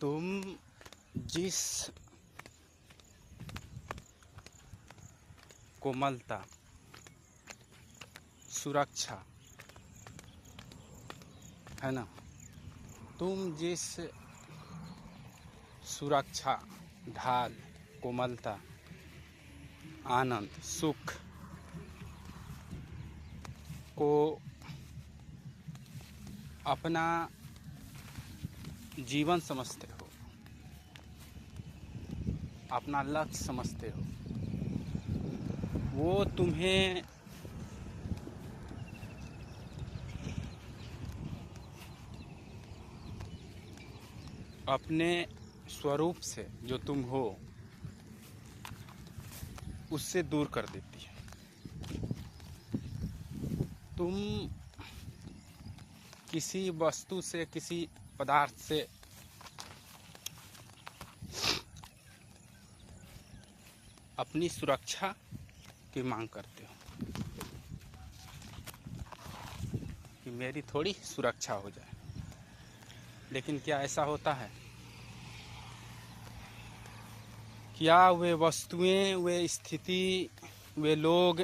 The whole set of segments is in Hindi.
तुम जिस कोमलता, सुरक्षा, है ना, तुम जिस सुरक्षा, ढाल, कोमलता, आनंद, सुख को अपना जीवन समझते हो, अपना लक्ष्य समझते हो, वो तुम्हें अपने स्वरूप से, जो तुम हो, उससे दूर कर देती है। तुम किसी वस्तु से, किसी पदार्थ से अपनी सुरक्षा की मांग करते हो कि मेरी थोड़ी सुरक्षा हो जाए। लेकिन क्या ऐसा होता है? क्या वे वस्तुएं, वे स्थिति, वे लोग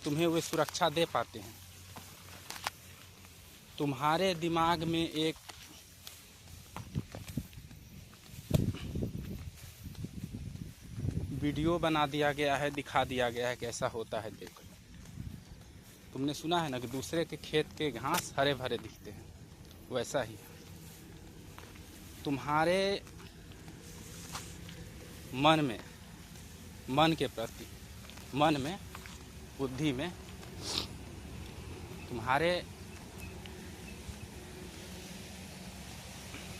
तुम्हें वे सुरक्षा दे पाते हैं? तुम्हारे दिमाग में एक वीडियो बना दिया गया है, दिखा दिया गया है कैसा होता है। देखो, तुमने सुना है ना कि दूसरे के खेत के घास हरे भरे दिखते हैं, वैसा ही तुम्हारे मन में, मन के प्रति, मन में, बुद्धि में, तुम्हारे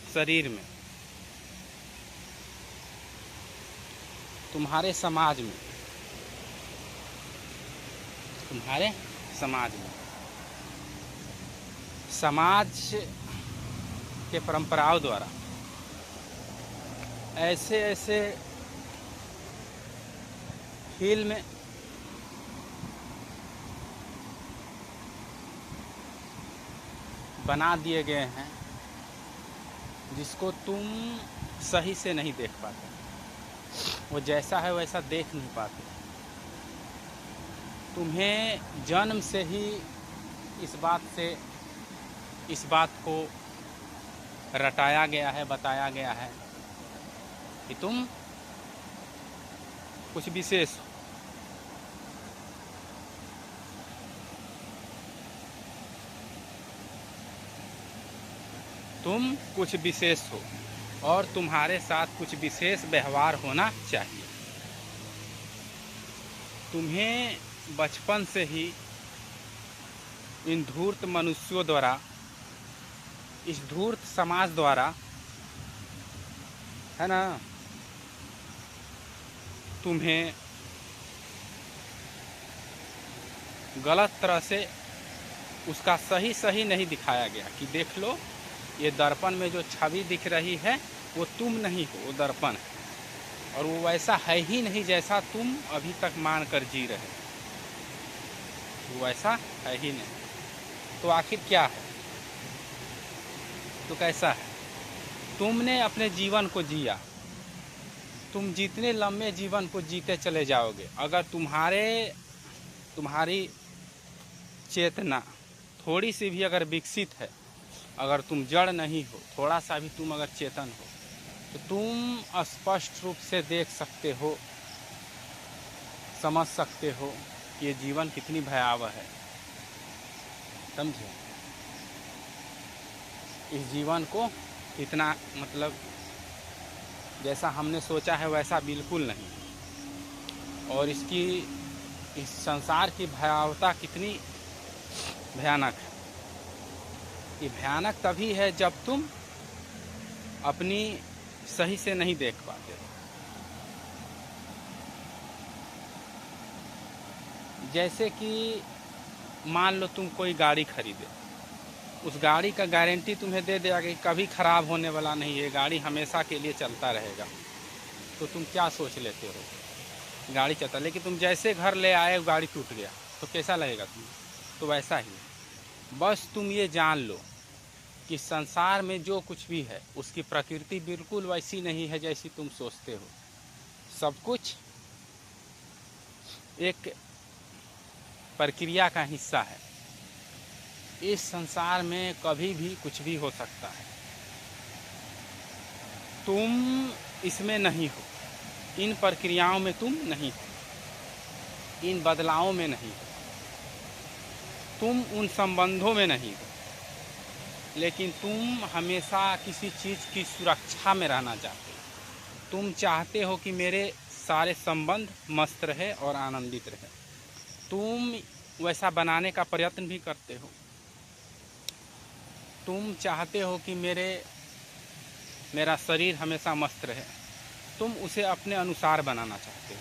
शरीर में, तुम्हारे समाज में, तुम्हारे समाज में, समाज के परंपराओं द्वारा ऐसे ऐसे फिल्म बना दिए गए हैं जिसको तुम सही से नहीं देख पाते। वो जैसा है वैसा देख नहीं पाते। तुम्हें जन्म से ही इस बात को रटाया गया है, बताया गया है कि तुम कुछ विशेष हो। तुम कुछ विशेष हो और तुम्हारे साथ कुछ विशेष व्यवहार होना चाहिए। तुम्हें बचपन से ही इन धूर्त मनुष्यों द्वारा, इस धूर्त समाज द्वारा, है ना, तुम्हें गलत तरह से उसका सही नहीं दिखाया गया कि देख लो, ये दर्पण में जो छवि दिख रही है वो तुम नहीं हो, वो दर्पण है और वो वैसा है ही नहीं जैसा तुम अभी तक मान कर जी रहे, वो वैसा है ही नहीं। तो आखिर क्या है? तो कैसा है? तुमने अपने जीवन को जिया, तुम जितने लंबे जीवन को जीते चले जाओगे, अगर तुम्हारी चेतना थोड़ी सी भी अगर विकसित है, अगर तुम जड़ नहीं हो, थोड़ा सा भी तुम अगर चेतन हो, तो तुम स्पष्ट रूप से देख सकते हो, समझ सकते हो कि ये जीवन कितनी भयावह है। समझे? इस जीवन को इतना, मतलब जैसा हमने सोचा है वैसा बिल्कुल नहीं। और इस संसार की भयावहता कितनी भयानक है। ये भयानक तभी है जब तुम अपनी सही से नहीं देख पाते। जैसे कि मान लो तुम कोई गाड़ी खरीदे, उस गाड़ी का गारंटी तुम्हें दे दिया कि कभी ख़राब होने वाला नहीं है, गाड़ी हमेशा के लिए चलता रहेगा। तो तुम क्या सोच लेते हो? गाड़ी चलता, लेकिन तुम जैसे घर ले आए गाड़ी टूट गया तो कैसा लगेगा तुम्हें? तो वैसा ही बस तुम ये जान लो कि संसार में जो कुछ भी है उसकी प्रकृति बिल्कुल वैसी नहीं है जैसी तुम सोचते हो। सब कुछ एक प्रक्रिया का हिस्सा है। इस संसार में कभी भी कुछ भी हो सकता है। तुम इसमें नहीं हो, इन प्रक्रियाओं में तुम नहीं हो, इन बदलावों में नहीं हो, तुम उन संबंधों में नहीं हो, लेकिन तुम हमेशा किसी चीज़ की सुरक्षा में रहना चाहते हो। तुम चाहते हो कि मेरे सारे संबंध मस्त रहे और आनंदित रहे। तुम वैसा बनाने का प्रयत्न भी करते हो। तुम चाहते हो कि मेरा शरीर हमेशा मस्त रहे। तुम उसे अपने अनुसार बनाना चाहते हो,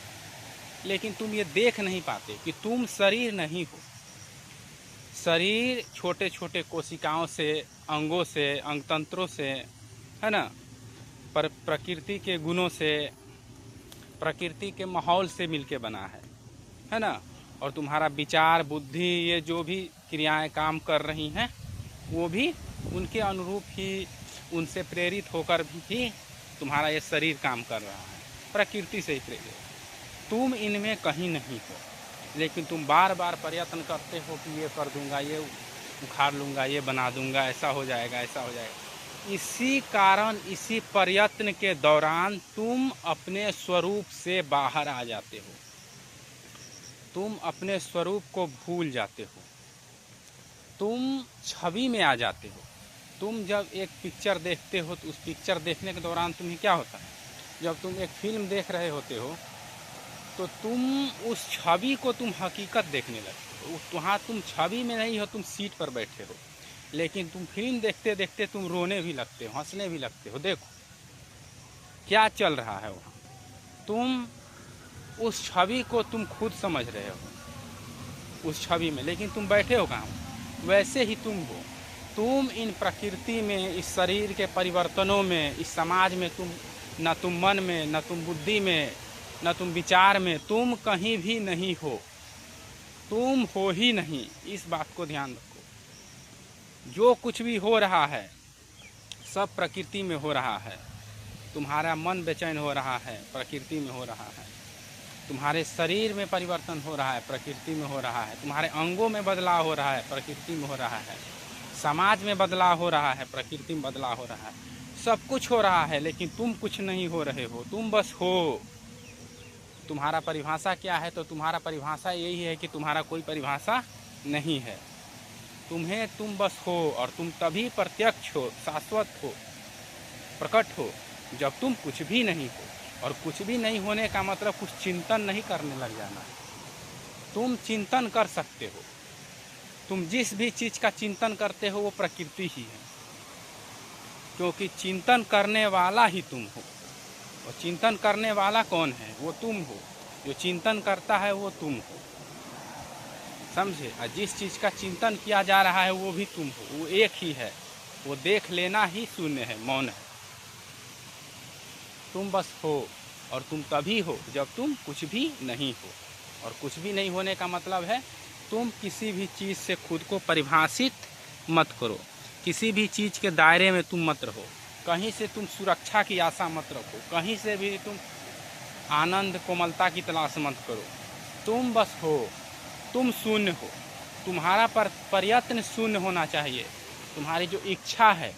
लेकिन तुम ये देख नहीं पाते कि तुम शरीर नहीं हो। शरीर छोटे छोटे कोशिकाओं से, अंगों से, अंगतंत्रों से, है ना, प्रकृति के गुणों से, प्रकृति के माहौल से मिलके बना है ना। और तुम्हारा विचार, बुद्धि, ये जो भी क्रियाएं काम कर रही हैं वो भी उनके अनुरूप ही, उनसे प्रेरित होकर भी तुम्हारा ये शरीर काम कर रहा है, प्रकृति से ही प्रेरित। तुम इनमें कहीं नहीं हो, लेकिन तुम बार बार प्रयत्न करते हो कि ये कर दूंगा, ये उखाड़ लूँगा, ये बना दूंगा, ऐसा हो जाएगा, ऐसा हो जाएगा। इसी कारण, इसी प्रयत्न के दौरान तुम अपने स्वरूप से बाहर आ जाते हो। तुम अपने स्वरूप को भूल जाते हो। तुम छवि में आ जाते हो। तुम जब एक पिक्चर देखते हो तो उस पिक्चर देखने के दौरान तुम्हें क्या होता है, जब तुम एक फिल्म देख रहे होते हो तो तुम उस छवि को तुम हकीकत देखने लगते हो। वहाँ तुम छवि में नहीं हो, तुम सीट पर बैठे हो, लेकिन तुम फिल्म देखते देखते तुम रोने भी लगते हो, हंसने भी लगते हो। देखो क्या चल रहा है वहाँ। तुम उस छवि को तुम खुद समझ रहे हो उस छवि में, लेकिन तुम बैठे हो कहाँ। वैसे ही तुम हो। तुम इन प्रकृति में, इस शरीर के परिवर्तनों में, इस समाज में तुम न तुम मन में, न तुम बुद्धि में, न तुम विचार में, तुम कहीं भी नहीं हो। तुम हो ही नहीं। इस बात को ध्यान रखो। जो कुछ भी हो रहा है सब प्रकृति में हो रहा है। तुम्हारा मन बेचैन हो रहा है, प्रकृति में हो रहा है। तुम्हारे शरीर में परिवर्तन हो रहा है, प्रकृति में हो रहा है। तुम्हारे अंगों में बदलाव हो रहा है, प्रकृति में हो रहा है। समाज में बदलाव हो रहा है, प्रकृति में बदलाव हो रहा है। सब कुछ हो रहा है, लेकिन तुम कुछ नहीं हो रहे हो, तुम बस हो। तुम्हारा परिभाषा क्या है? तो तुम्हारा परिभाषा यही है कि तुम्हारा कोई परिभाषा नहीं है। तुम बस हो, और तुम तभी प्रत्यक्ष हो, शाश्वत हो, प्रकट हो जब तुम कुछ भी नहीं हो। और कुछ भी नहीं होने का मतलब कुछ चिंतन नहीं करने लग जाना है। तुम चिंतन कर सकते हो। तुम जिस भी चीज़ का चिंतन करते हो वो प्रकृति ही है, क्योंकि चिंतन करने वाला ही तुम हो। और चिंतन करने वाला कौन है? वो तुम हो। जो चिंतन करता है वो तुम हो, समझे? और जिस चीज़ का चिंतन किया जा रहा है वो भी तुम हो। वो एक ही है। वो देख लेना ही शून्य है, मौन है। तुम बस हो, और तुम तभी हो जब तुम कुछ भी नहीं हो। और कुछ भी नहीं होने का मतलब है तुम किसी भी चीज़ से खुद को परिभाषित मत करो। किसी भी चीज़ के दायरे में तुम मत रहो। कहीं से तुम सुरक्षा की आशा मत रखो। कहीं से भी तुम आनंद, कोमलता की तलाश मत करो। तुम बस हो। तुम शून्य हो। तुम्हारा प्रयत्न शून्य होना चाहिए। तुम्हारी जो इच्छा है,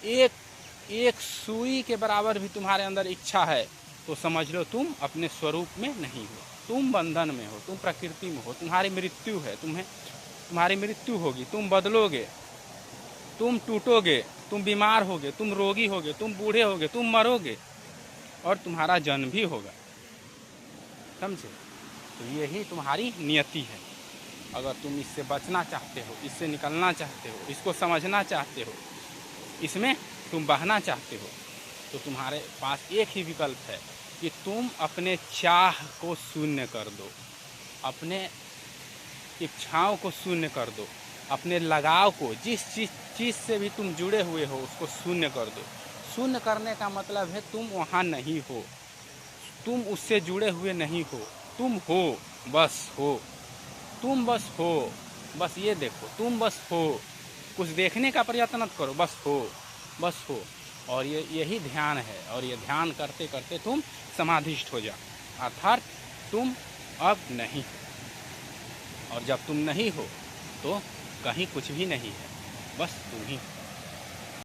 एक सुई के बराबर भी तुम्हारे अंदर इच्छा है, तो समझ लो तुम अपने स्वरूप में नहीं हो। तुम बंधन में हो, तुम प्रकृति में हो। तुम्हारी मृत्यु है, तुम्हारी मृत्यु होगी। तुम बदलोगे, तुम टूटोगे, तुम बीमार होगे, तुम रोगी होगे, तुम बूढ़े होगे, तुम मरोगे, और तुम्हारा जन्म भी होगा, समझे? तो यही तुम्हारी नियति है। अगर तुम इससे बचना चाहते हो, इससे निकलना चाहते हो, इसको समझना चाहते हो, इसमें तुम बहना चाहते हो, तो तुम्हारे पास एक ही विकल्प है कि तुम अपने चाह को शून्य कर दो, अपने इच्छाओं को शून्य कर दो, अपने लगाव को, जिस चीज़ से भी तुम जुड़े हुए हो उसको शून्य कर दो। शून्य करने का मतलब है तुम वहाँ नहीं हो, तुम उससे जुड़े हुए नहीं हो। तुम हो, बस हो। तुम बस हो, बस ये देखो, तुम बस हो। कुछ देखने का प्रयत्न मत करो, बस हो, बस हो। और यही ध्यान है, और ये ध्यान करते करते तुम समाधिष्ठ हो जाओ, अर्थात तुम अब नहीं हो। और जब तुम नहीं हो तो कहीं कुछ भी नहीं है, बस तुम ही हो।